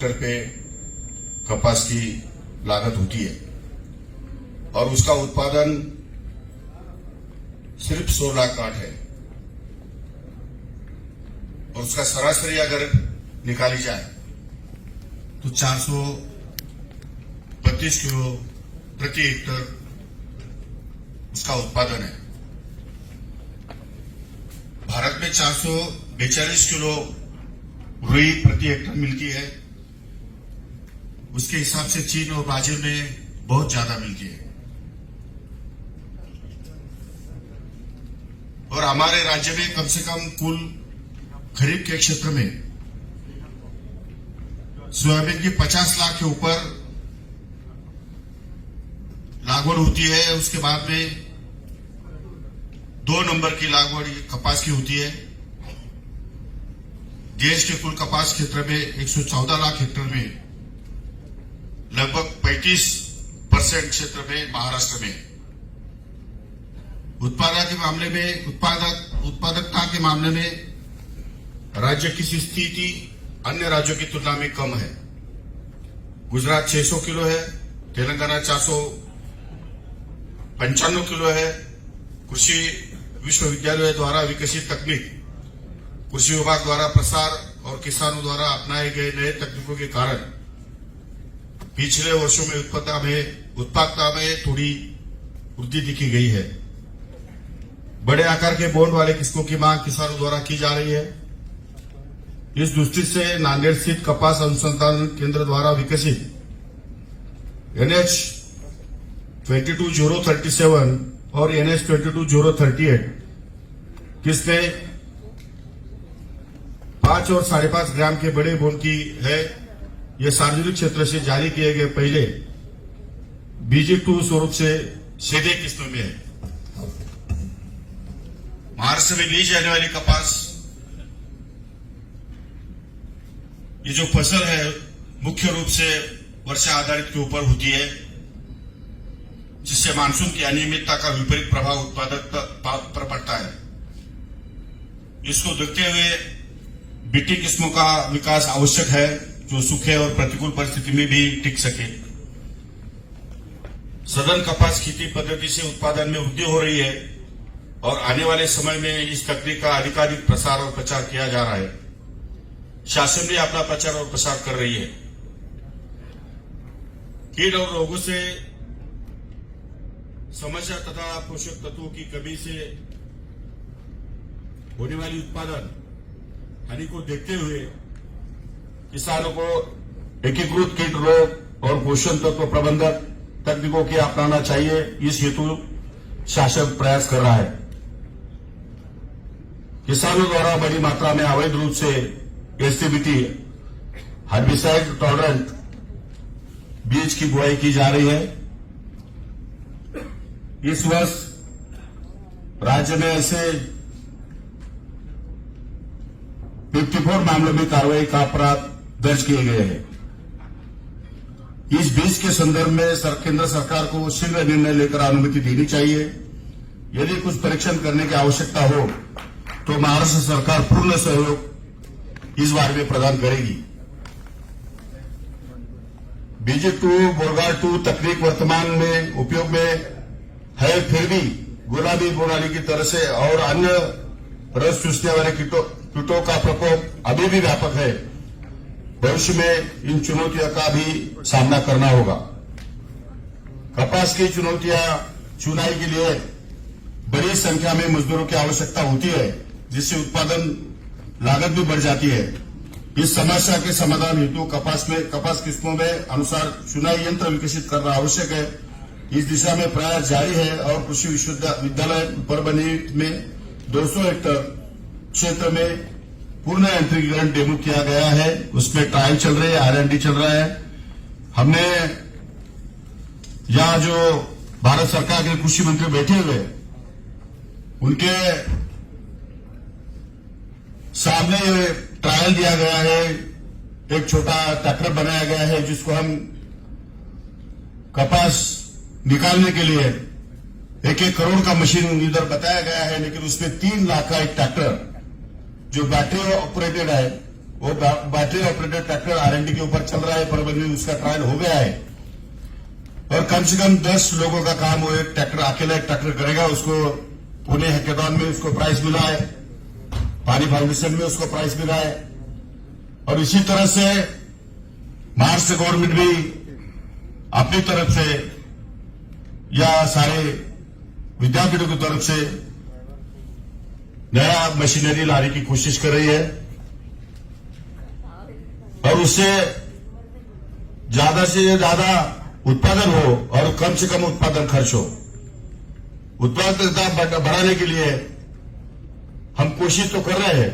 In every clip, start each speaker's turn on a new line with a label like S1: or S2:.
S1: Hectare पे कपास की लागत होती है और उसका उत्पादन सिर्फ 16 लाख काठ है और उसका सरासरी अगर निकाली जाए तो 432 किलो प्रति हेक्टर उसका उत्पादन है। भारत में 442 किलो रुई प्रति हेक्टर मिलती है। उसके हिसाब से चीन और ब्राजील में बहुत ज्यादा मिलती है और हमारे राज्य में कम से कम कुल खरीफ के क्षेत्र में सोयाबीन की 50 लाख के ऊपर लागवड होती है। उसके बाद में 2 नंबर की लागवड कपास की होती है। देश के कुल कपास क्षेत्र में 114 लाख हेक्टेयर में लगभग 35% क्षेत्र में महाराष्ट्र में। उत्पादकता के मामले में राज्य की स्थिति अन्य राज्यों की तुलना में कम है। गुजरात 600 किलो है, तेलंगाना 495 किलो है। कृषि विश्वविद्यालय द्वारा विकसित तकनीक, कृषि विभाग द्वारा प्रसार और किसानों द्वारा अपनाए गए नए तकनीकों के कारण पिछले वर्षों में उत्पादकता में थोड़ी वृद्धि दिखी गई है। बड़े आकार के बोंड वाले किस्मों की मांग किसानों द्वारा की जा रही है। इस दृष्टि से नांदेड़ स्थित कपास अनुसंधान केंद्र द्वारा विकसित NH 22037 और NH 22038 किस्में 5 और 5.5 ग्राम के बड़े बोंड की है। यह सार्वजनिक क्षेत्र से जारी किए गए पहले BG2 स्वरूप से सीधे किस्म में है। महाराष्ट्र में ली जाने वाली कपास, ये जो फसल है मुख्य रूप से वर्षा आधारित के ऊपर होती है, जिससे मानसून की अनियमितता का विपरीत प्रभाव उत्पादकता पर पड़ता है। इसको देखते हुए बीटी किस्मों का विकास आवश्यक है जो सूखे और प्रतिकूल परिस्थिति में भी टिक सके। सघन कपास खेती पद्धति से उत्पादन में वृद्धि हो रही है और आने वाले समय में इस तकनीक का अधिकाधिक प्रसार और प्रचार किया जा रहा है। शासन भी अपना प्रचार और प्रसार कर रही है। कीट और रोगों से समस्या तथा पोषक तत्वों की कमी से होने वाली उत्पादन हानि को देखते हुए किसानों को एकीकृत कीट रोग और पोषण तत्व प्रबंधन तकनीकों की अपनाना चाहिए। इस हेतु शासन प्रयास कर रहा है। किसानों द्वारा बड़ी मात्रा में अवैध रूप से एसटीबीटी हर्बिसाइड टॉलरेंट बीज की बुआई की जा रही है। इस वर्ष राज्य में ऐसे 54 मामलों में कार्रवाई का अपराध दर्ज किए गए हैं। इस बीज के संदर्भ में केंद्र सरकार को शीघ्र निर्णय लेकर अनुमति देनी चाहिए। यदि कुछ परीक्षण करने की आवश्यकता हो तो महाराष्ट्र सरकार पूर्ण सहयोग इस बारे में प्रदान करेगी। BG2 बोरगार 2 तकनीक वर्तमान में उपयोग में है, फिर भी गुलाबी प्रणाली की तरह से और अन्य रस चूसने वाले कीटों का प्रकोप अभी भी व्यापक है। भविष्य में इन चुनौतियों का भी सामना करना होगा। कपास की चुनौतियां चुनाई के लिए बड़ी संख्या में मजदूरों की आवश्यकता होती है, जिससे उत्पादन लागत भी बढ़ जाती है। इस समस्या के समाधान हेतु कपास किस्मों में अनुसार चुनाई यंत्र विकसित करना आवश्यक है। इस दिशा में प्रयास जारी है और कृषि विश्वविद्यालय परभनी में 200 हेक्टेयर क्षेत्र में पूर्ण यांत्रिकीकरण डेमो किया गया है। उसमें ट्रायल चल रही है, R&D चल रहा है। हमने यहां जो भारत सरकार के कृषि मंत्री बैठे हुए उनके सामने ट्रायल दिया गया है। एक छोटा ट्रैक्टर बनाया गया है जिसको हम कपास निकालने के लिए 1-1 करोड़ का मशीन इधर बताया गया है, लेकिन उसमें 3 लाख का एक ट्रैक्टर जो बैटरी ऑपरेटेड है वो बैटरी ऑपरेटेड ट्रैक्टर R&D के ऊपर चल रहा है, परभनी में उसका ट्रायल हो गया है और कम से कम 10 लोगों का काम वो एक ट्रैक्टर अकेला एक ट्रैक्टर करेगा। उसको पुणे हैकेथॉन में उसको प्राइज मिला है, पानी फाउंडेशन में उसको प्राइज मिला है और इसी तरह से महाराष्ट्र गवर्नमेंट भी अपनी तरफ से या सारे विद्यापीठों की तरफ से नया मशीनरी लाने की कोशिश कर रही है और उससे ज्यादा से ज्यादा उत्पादन हो और कम से कम उत्पादन खर्च हो। उत्पादकता बढ़ाने के लिए हम कोशिश तो कर रहे हैं,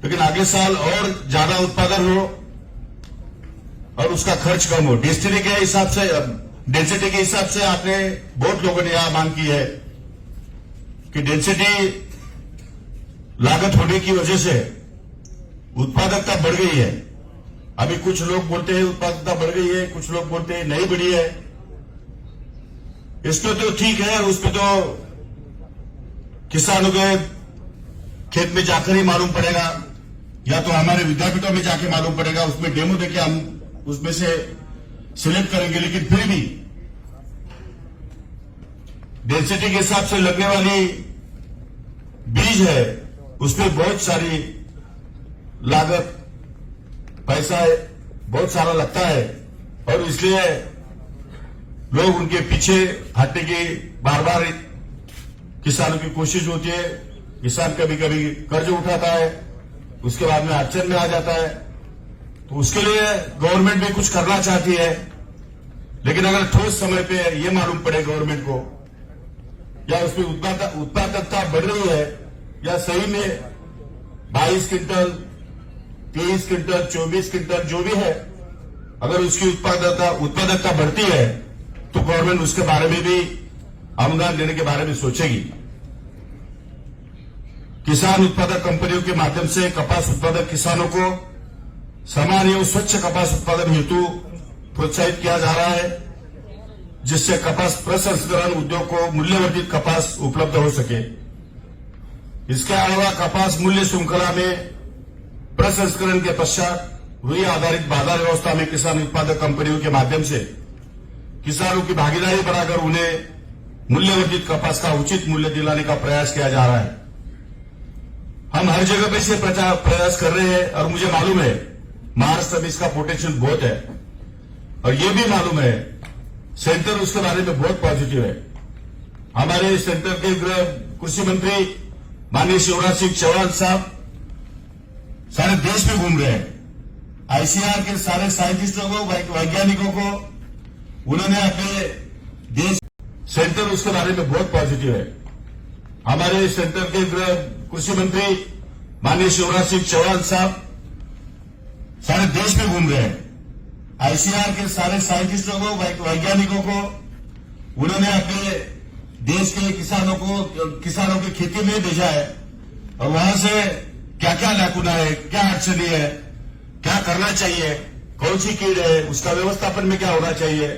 S1: लेकिन अगले साल और ज्यादा उत्पादन हो और उसका खर्च कम हो। डेंसिटी के हिसाब से आपने बहुत लोगों ने यह मांग की है कि डेंसिटी लागत होने की वजह से उत्पादकता बढ़ गई है। अभी कुछ लोग बोलते हैं उत्पादकता बढ़ गई है, कुछ लोग बोलते हैं नहीं बढ़ी है। इसमें तो ठीक है, उसमें तो किसानों के खेत में जाकर ही मालूम पड़ेगा या तो हमारे विद्यापीठों में जाके मालूम पड़ेगा, उसमें डेमो देके हम उसमें से सिलेक्ट करेंगे। लेकिन फिर भी डेंसिटी के हिसाब से लगने वाली बीज है उसमें बहुत सारी लागत पैसा बहुत सारा लगता है और इसलिए लोग उनके पीछे हटने की बार बार किसानों की कोशिश होती है। किसान कभी कभी कर्ज उठाता है, उसके बाद में अड़चन में आ जाता है, तो उसके लिए गवर्नमेंट भी कुछ करना चाहती है। लेकिन अगर ठोस समय पे ये मालूम पड़े गवर्नमेंट को या उसमें उत्पादकता बढ़ रही है या सही में 22 क्विंटल 23 क्विंटल 24 क्विंटल जो भी है, अगर उसकी उत्पादकता बढ़ती है तो गवर्नमेंट उसके बारे में भी अनुदान देने के बारे में सोचेगी। किसान उत्पादक कंपनियों के माध्यम से कपास उत्पादक किसानों को समान एवं स्वच्छ कपास उत्पादन हेतु प्रोत्साहित किया जा रहा है, जिससे कपास प्रसंस्करण उद्योग को मूल्यवर्धित कपास उपलब्ध हो सके। इसके अलावा कपास मूल्य श्रृंखला में प्रसंस्करण के पश्चात रुई आधारित बाजार व्यवस्था में किसान उत्पादक कंपनियों के माध्यम से किसानों की भागीदारी बढ़ाकर उन्हें मूल्यवर्धित कपास का उचित मूल्य दिलाने का प्रयास किया जा रहा है। हम हर जगह पे से प्रयास कर रहे हैं और मुझे मालूम है महाराष्ट्र में इसका पोटेंशियल बहुत है और ये भी मालूम है सेंटर उसके बारे में बहुत पॉजिटिव है। हमारे सेंटर के कृषि मंत्री माननीय शिवराज सिंह चौहान साहब सारे देश में घूम रहे हैं। आईसीआर के सारे साइंटिस्टों को वैज्ञानिकों को उन्होंने अपने देश सेंटर उसके बारे में बहुत पॉजिटिव है। हमारे सेंटर के कृषि मंत्री माननीय शिवराज सिंह चौहान साहब सारे देश में घूम रहे हैं। आईसीआर के सारे साइंटिस्टों को वैज्ञानिकों को उन्होंने अपने देश के किसानों की खेती में भेजा है और वहां से क्या क्या लाकुना है, क्या अड़चनी है, क्या करना चाहिए, कौन सी कीड़ है, उसका व्यवस्थापन में क्या होना चाहिए,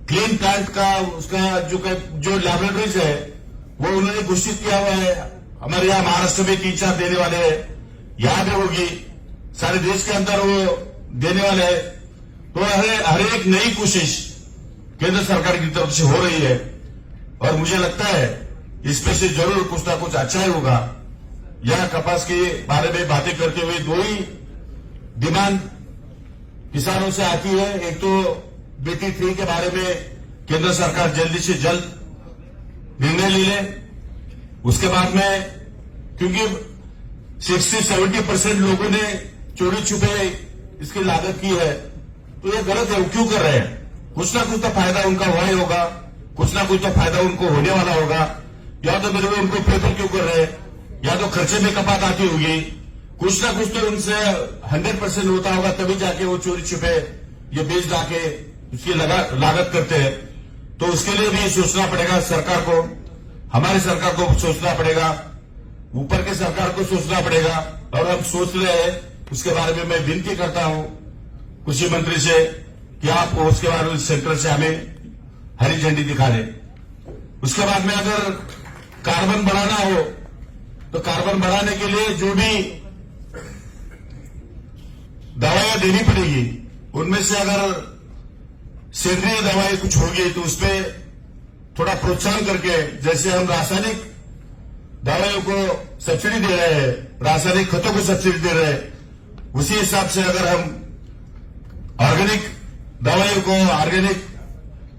S1: क्लीन प्लांट का उसका जो लैबोरेटरीज है वो उन्होंने घोषित किया हुआ है। हमारे यहाँ महाराष्ट्र में 3-4 देने वाले हैं, यहां भी होगी, सारे देश के अंदर वो देने वाले हैं। तो हर एक नई कोशिश केंद्र सरकार की तरफ से हो रही है और मुझे लगता है इसमें से जरूर कुछ ना कुछ अच्छा ही होगा। यह कपास के बारे में बातें करते हुए दो ही डिमांड किसानों से आती है। एक तो BT3 के बारे में केंद्र सरकार जल्दी से जल्द निर्णय ले ले। उसके बाद में क्योंकि 60-70% लोगों ने चोरी छुपे इसकी लागत की है, तो ये गलत है। वो क्यों कर रहे हैं? कुछ ना कुछ तो फायदा उनका हुआ ही होगा, कुछ ना कुछ तो फायदा उनको होने वाला होगा। या तो मेरे को उनको प्रेफर क्यों कर रहे हैं, या तो खर्चे में कपात आती होगी, कुछ ना कुछ तो उनसे 100% होता होगा, तभी जाके वो चोरी छुपे ये बेच लाके उसकी लागत करते हैं। तो उसके लिए भी सोचना पड़ेगा सरकार को, हमारी सरकार को सोचना पड़ेगा, ऊपर के सरकार को सोचना पड़ेगा। और हम सोच रहे हैं, उसके बारे में मैं विनती करता हूं कृषि मंत्री से कि आप उसके बारे में सेंटर से हमें हरी झंडी दिखा दें। उसके बाद में अगर कार्बन बढ़ाना हो तो कार्बन बढ़ाने के लिए जो भी देनी पड़ेगी। उनमें से अगर सेंद्रीय दवाई कुछ होगी तो उसमें थोड़ा प्रोत्साहन करके, जैसे हम रासायनिक दवाइयों को सब्सिडी दे रहे हैं, रासायनिक खतों को सब्सिडी दे रहे हैं, उसी हिसाब से अगर हम ऑर्गेनिक दवाइयों को, ऑर्गेनिक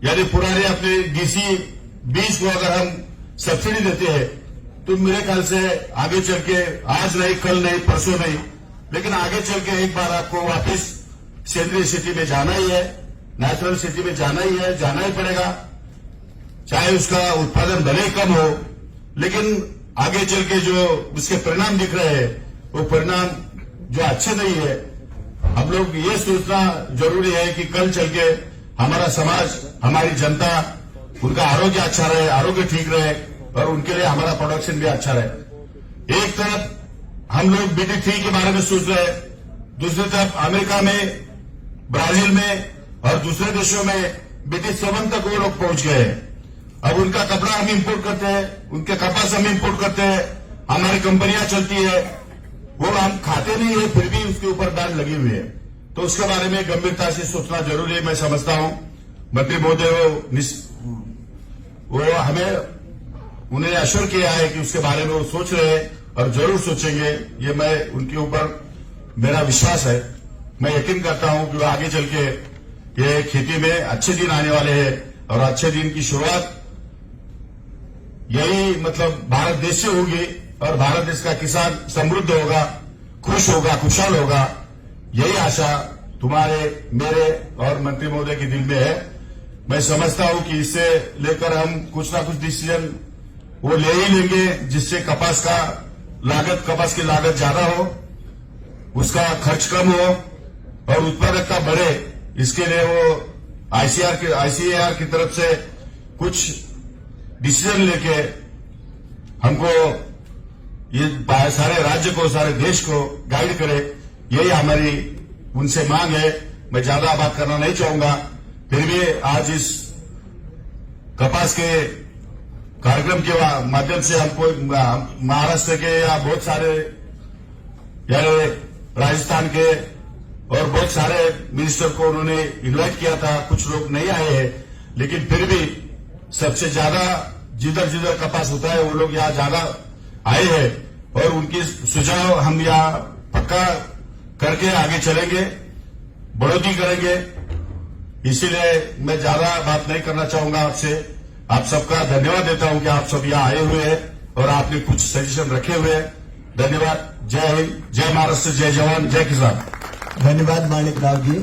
S1: यानी पुराने अपने देसी बीज को अगर हम सब्सिडी देते हैं तो मेरे ख्याल से आगे चल के, आज नहीं, कल नहीं, परसों नहीं, लेकिन आगे चल के एक बार आपको वापस सेंद्रीय सिटी में जाना ही है, नेचुरल सिटी में जाना ही है, जाना ही पड़ेगा। चाहे उसका उत्पादन भले ही कम हो, लेकिन आगे चल के जो उसके परिणाम दिख रहे हैं वो परिणाम जो अच्छे नहीं है। हम लोग ये सोचना जरूरी है कि कल चल के हमारा समाज, हमारी जनता, उनका आरोग्य अच्छा रहे, आरोग्य ठीक रहे और उनके लिए हमारा प्रोडक्शन भी अच्छा रहे। एक तरफ हम लोग BT3 के बारे में सोच रहे हैं, दूसरी तरफ अमेरिका में, ब्राजील में और दूसरे देशों में BT7 तक वो लोग पहुंच गए हैं। अब उनका कपड़ा हम इंपोर्ट करते हैं, उनके कपास हम इंपोर्ट करते हैं, हमारी कंपनियां चलती है, वो हम खाते नहीं है, फिर भी उसके ऊपर बैन लगी हुई है। तो उसके बारे में गंभीरता से सोचना जरूरी है। मैं समझता हूं मंत्री महोदय वो हमें उन्हें अश्योर किया है कि उसके बारे में वो सोच रहे हैं और जरूर सोचेंगे। ये मैं उनके ऊपर मेरा विश्वास है। मैं यकीन करता हूं कि वो आगे चल के ये खेती में अच्छे दिन आने वाले हैं और अच्छे दिन की शुरुआत यही मतलब भारत देश से होगी और भारत देश का किसान समृद्ध होगा, खुश होगा, खुशहाल होगा। यही आशा तुम्हारे, मेरे और मंत्री महोदय के दिल में है। मैं समझता हूं कि इससे लेकर हम कुछ ना कुछ डिसीजन वो ले ही लेंगे जिससे कपास की लागत ज्यादा हो, उसका खर्च कम हो और उत्पादकता बढ़े। इसके लिए वो आईसीएआर की तरफ से कुछ डिसीजन लेके हमको ये सारे राज्य को, सारे देश को गाइड करे। यही हमारी उनसे मांग है। मैं ज्यादा बात करना नहीं चाहूंगा, फिर भी आज इस कपास के कार्यक्रम के माध्यम से हमको महाराष्ट्र के या बहुत सारे यानी राजस्थान के और बहुत सारे मिनिस्टर को उन्होंने इनवाइट किया था। कुछ लोग नहीं आए हैं, लेकिन फिर भी सबसे ज्यादा जिधर जिधर कपास होता है वो लोग यहाँ ज्यादा आए हैं और उनके सुझाव हम यहाँ पक्का करके आगे चलेंगे, बढ़ोतरी करेंगे। इसीलिए मैं ज्यादा बात नहीं करना चाहूंगा आपसे। आप सबका धन्यवाद देता हूं कि आप सब यहाँ आए हुए हैं और आपने कुछ सजेशन रखे हुए हैं। धन्यवाद। जय हिंद, जय महाराष्ट्र, जय जवान, जय किसान।
S2: धन्यवाद माणिक राव जी।